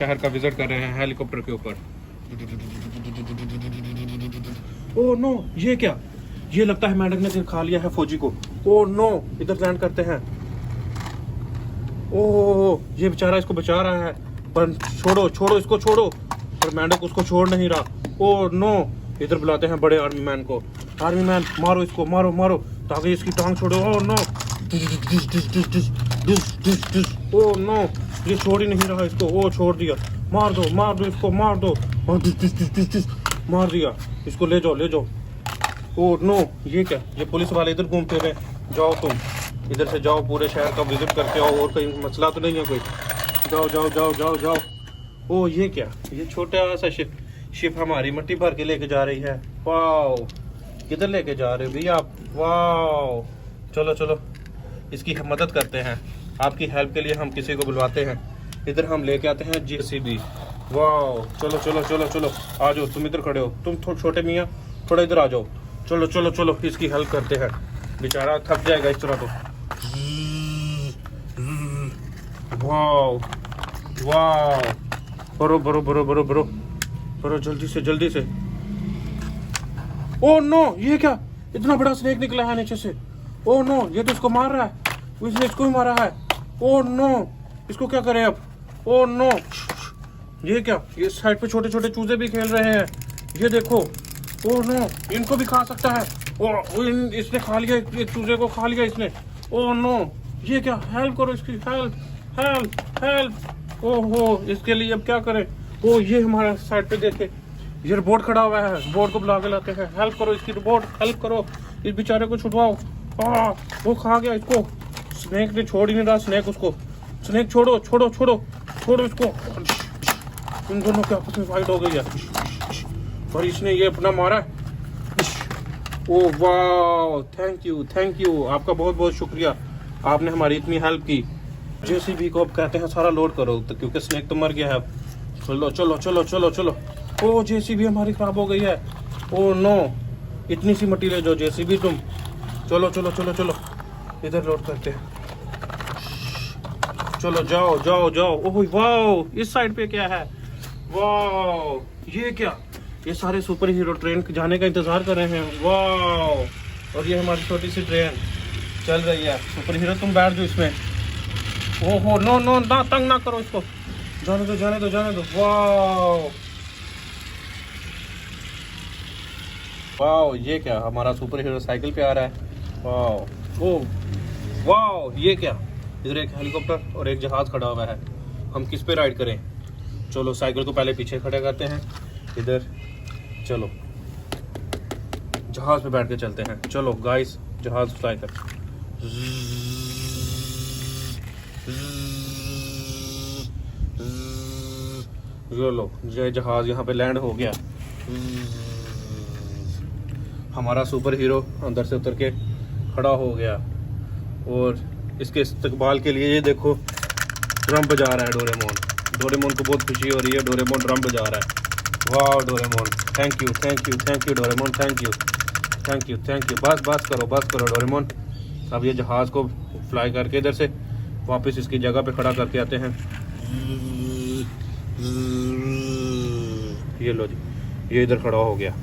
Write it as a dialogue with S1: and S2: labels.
S1: शहर का विजिट कर रहे हैं हेलीकॉप्टर के ऊपर। ओह नो, ये क्या? ये लगता है मेंढक ने खा लिया है फौजी को। ओह नो, इधर लैंड करते हैं। ओह, ये बेचारा इसको बचा रहा है, पर छोड़ो छोड़ो इसको छोड़ो, पर मेंढक उसको छोड़ नहीं रहा। ओह नो, इधर बुलाते हैं बड़े आर्मी मैन को। आर्मी मैन, मारो इसको, मारो मारो ताकि इसकी टांग छोड़ो। ओह नो, ओह नो, ये छोड़ ही नहीं रहा इसको। ओ छोड़ दिया, मार दो इसको, मार दो। मार दिया इसको, ले जाओ ले जाओ। ओ नो, ये क्या? ये पुलिस वाले इधर घूमते हुए। जाओ तुम इधर से जाओ, पूरे शहर का विजिट करके आओ, और कहीं मसला तो नहीं है कोई। जाओ जाओ जाओ जाओ जाओ। ओ ये क्या? ये छोटा सा शिप हमारी मिट्टी भर के लेके जा रही है। वाओ, किधर लेके जा रहे हो भैया आप? वाओ, चलो चलो इसकी मदद करते हैं। आपकी हेल्प के लिए हम किसी को बुलवाते हैं। इधर हम लेके आते हैं जेसीबी। वाओ, चलो चलो चलो चलो, आ जाओ तुम इधर खड़े हो, तुम छोटे मियाँ थोड़ा इधर आ जाओ। चलो चलो चलो, इसकी हेल्प करते हैं, बेचारा थक जाएगा इस तरह तो। वाओ वाओ, भरो भरो भरो भरो भरो भरो, जल्दी से जल्दी से। ओह नो, ये क्या? इतना बड़ा स्नेक निकला है नीचे से। ओह नो, ये तो इसको मार रहा है, इसने इसको ही मारा है। ओह नो, इसको क्या करें अब? ओह नो, ये क्या? ये साइड पे छोटे छोटे चूजे भी खेल रहे हैं, ये देखो। ओह नो, इनको भी खा सकता है। ओह, इसने खा लिया, एक चूजे को खा लिया इसने। ओह नो, ये क्या? हेल्प करो इसकी, हेल्प हेल्प हेल्प। ओहो, इसके लिए अब क्या करें? ओह, ये हमारा साइड पे देखे, ये रोबोट खड़ा हुआ है, रोबोट को बुला के लाते हैं। हेल्प करो इसकी, रोबोट हेल्प करो, इस बेचारे को छुड़वाओ। वो खा गया इसको, स्नेक ने छोड़ ही नहीं रहा। स्नेक उसको, स्नेक छोड़ो छोड़ो छोड़ो छोड़ो इसको। इन दोनों के आपस में फाइट हो गई है, और इसने ये अपना मारा। ओह वाह, थैंक यू, आपका बहुत बहुत शुक्रिया, आपने हमारी इतनी हेल्प की। जेसीबी को अब कहते हैं सारा लोड करो, तो क्योंकि स्नेक तो मर गया है। चलो चलो चलो चलो चलो। ओह, जेसीबी हमारी खराब हो गई है। ओह नो, इतनी सी मट्टी ले जाओ जेसीबी तुम। चलो चलो चलो चलो, इधर लोड करते हैं। चलो जाओ जाओ जाओ। ओह वाह, इस साइड पे क्या है? वाह, ये क्या? ये सारे सुपर हीरो ट्रेन जाने का इंतजार कर रहे हैं। वाह, और ये हमारी छोटी सी ट्रेन चल रही है। सुपर हीरो तुम बैठ जाओ इसमें। ओहो नो नो, ना तंग ना करो इसको, जाने दो जाने दो जाने दो। वाह वाह, ये क्या? हमारा सुपर हीरो साइकिल पे आ रहा है। वाह, ओह वाह, ये क्या? इधर एक हेलीकॉप्टर और एक जहाज खड़ा हुआ है, हम किस पे राइड करें? चलो साइकिल को पहले पीछे खड़े करते हैं, इधर चलो जहाज पे बैठ के चलते हैं। चलो गाइस, जहाज फ्लाई कर। चलो, ये जहाज यहाँ पे लैंड हो गया। हमारा सुपर हीरो अंदर से उतर के खड़ा हो गया, और इसके इस्तकबाल के लिए ये देखो ड्रम बजा रहा है डोरेमोन। डोरेमोन को बहुत खुशी हो रही है, डोरेमोन ड्रम बजा रहा है। वाह Doraemon, thank you Doraemon, thank you. बस करो डोरेमोन। अब ये जहाज़ को फ्लाई करके इधर से वापस इसकी जगह पे खड़ा करके आते हैं। ये लो जी, ये इधर खड़ा हो गया।